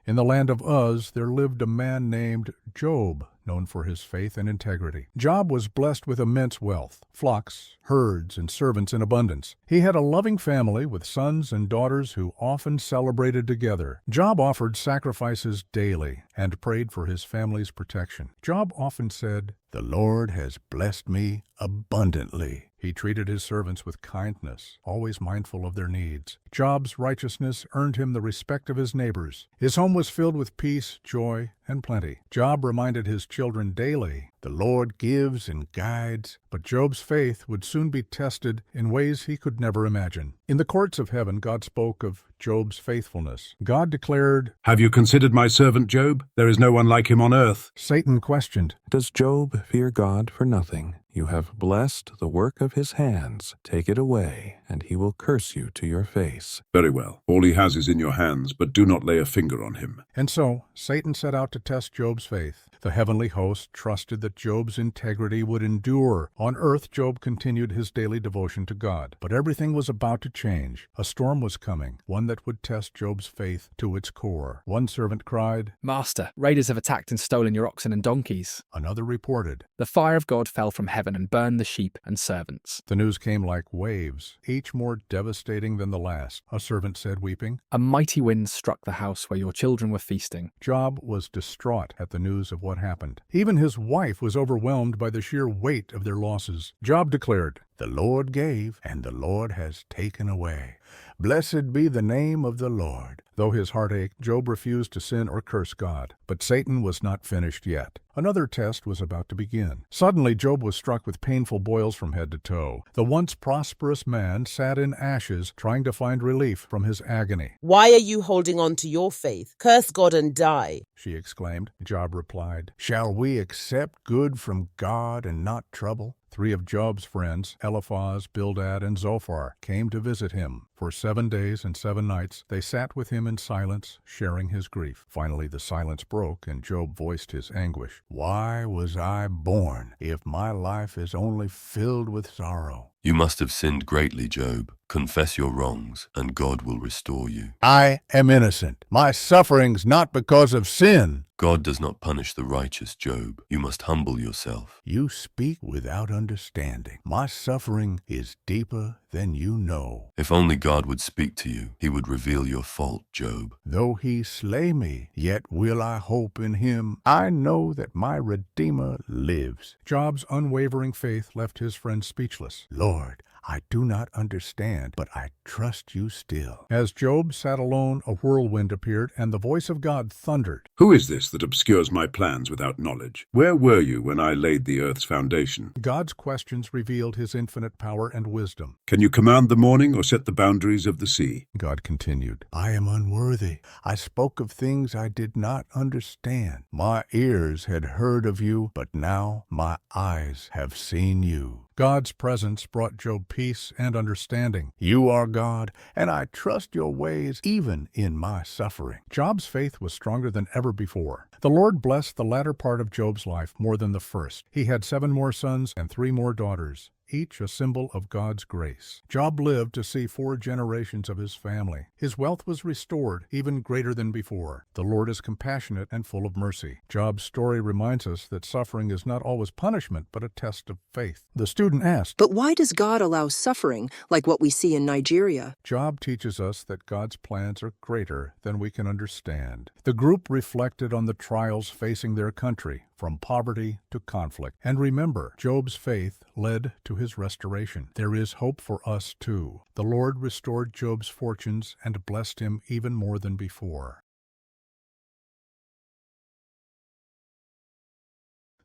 In the land of Uz, there lived a man named Job, known for his faith and integrity. Job was blessed with immense wealth, flocks, herds, and servants in abundance. He had a loving family with sons and daughters who often celebrated together. Job offered sacrifices daily and prayed for his family's protection. Job often said, "The Lord has blessed me abundantly." He treated his servants with kindness, always mindful of their needs. Job's righteousness earned him the respect of his neighbors. His home was filled with peace, joy, and plenty. Job reminded his children daily, "The Lord gives and guides," but Job's faith would soon be tested in ways he could never imagine. In the courts of heaven, God spoke of Job's faithfulness. God declared, "Have you considered my servant Job? There is no one like him on earth." Satan questioned, "Does Job fear God for nothing? You have blessed the work of his hands. Take it away, and he will curse you to your face." "Very well. All he has is in your hands, but do not lay a finger on him." And so Satan set out to test Job's faith. The heavenly host trusted that Job's integrity would endure. On earth, Job continued his daily devotion to God. But everything was about to change. A storm was coming, one that would test Job's faith to its core. One servant cried, "Master, raiders have attacked and stolen your oxen and donkeys." Another reported. The fire of God fell from heaven and burned the sheep and servants. The news came like waves, each more devastating than the last. A servant said, weeping, "A mighty wind struck the house where your children were feasting." Job was distraught at the news of what happened. Even his wife was overwhelmed by the sheer weight of their losses. Job declared, "The Lord gave, and the Lord has taken away. Blessed be the name of the Lord." Though his heart ached, Job refused to sin or curse God. But Satan was not finished yet. Another test was about to begin. Suddenly, Job was struck with painful boils from head to toe. The once prosperous man sat in ashes, trying to find relief from his agony. "Why are you holding on to your faith? Curse God and die," she exclaimed. Job replied, "Shall we accept good from God and not trouble?" 3 of Job's friends, Eliphaz, Bildad, and Zophar, came to visit him. For 7 days and 7 nights, they sat with him in silence, sharing his grief. Finally, the silence broke, and Job voiced his anguish. "Why was I born if my life is only filled with sorrow?" You must have sinned greatly, Job. Confess your wrongs, and God will restore you. "I am innocent. My suffering's not because of sin." God does not punish the righteous, Job. You must humble yourself. "You speak without understanding. My suffering is deeper than you know." If only God would speak to you, he would reveal your fault, Job. "Though he slay me, yet will I hope in him. I know that my Redeemer lives." Job's unwavering faith left his friend speechless. "Lord, I do not understand, but I trust you still." As Job sat alone, a whirlwind appeared, and the voice of God thundered. "Who is this that obscures my plans without knowledge? Where were you when I laid the earth's foundation?" God's questions revealed his infinite power and wisdom. "Can you command the morning or set the boundaries of the sea?" God continued, "I am unworthy. I spoke of things I did not understand. My ears had heard of you, but now my eyes have seen you." God's presence brought Job peace and understanding. "You are God, and I trust your ways even in my suffering." Job's faith was stronger than ever before. The Lord blessed the latter part of Job's life more than the first. He had 7 more sons and 3 more daughters, each a symbol of God's grace. Job lived to see 4 generations of his family. His wealth was restored, even greater than before. The Lord is compassionate and full of mercy. Job's story reminds us that suffering is not always punishment, but a test of faith. The student asked, "But why does God allow suffering like what we see in Nigeria?" Job teaches us that God's plans are greater than we can understand. The group reflected on the trials facing their country, from poverty to conflict. And remember, Job's faith led to his restoration. There is hope for us too. The Lord restored Job's fortunes and blessed him even more than before.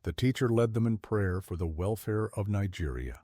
The teacher led them in prayer for the welfare of Nigeria.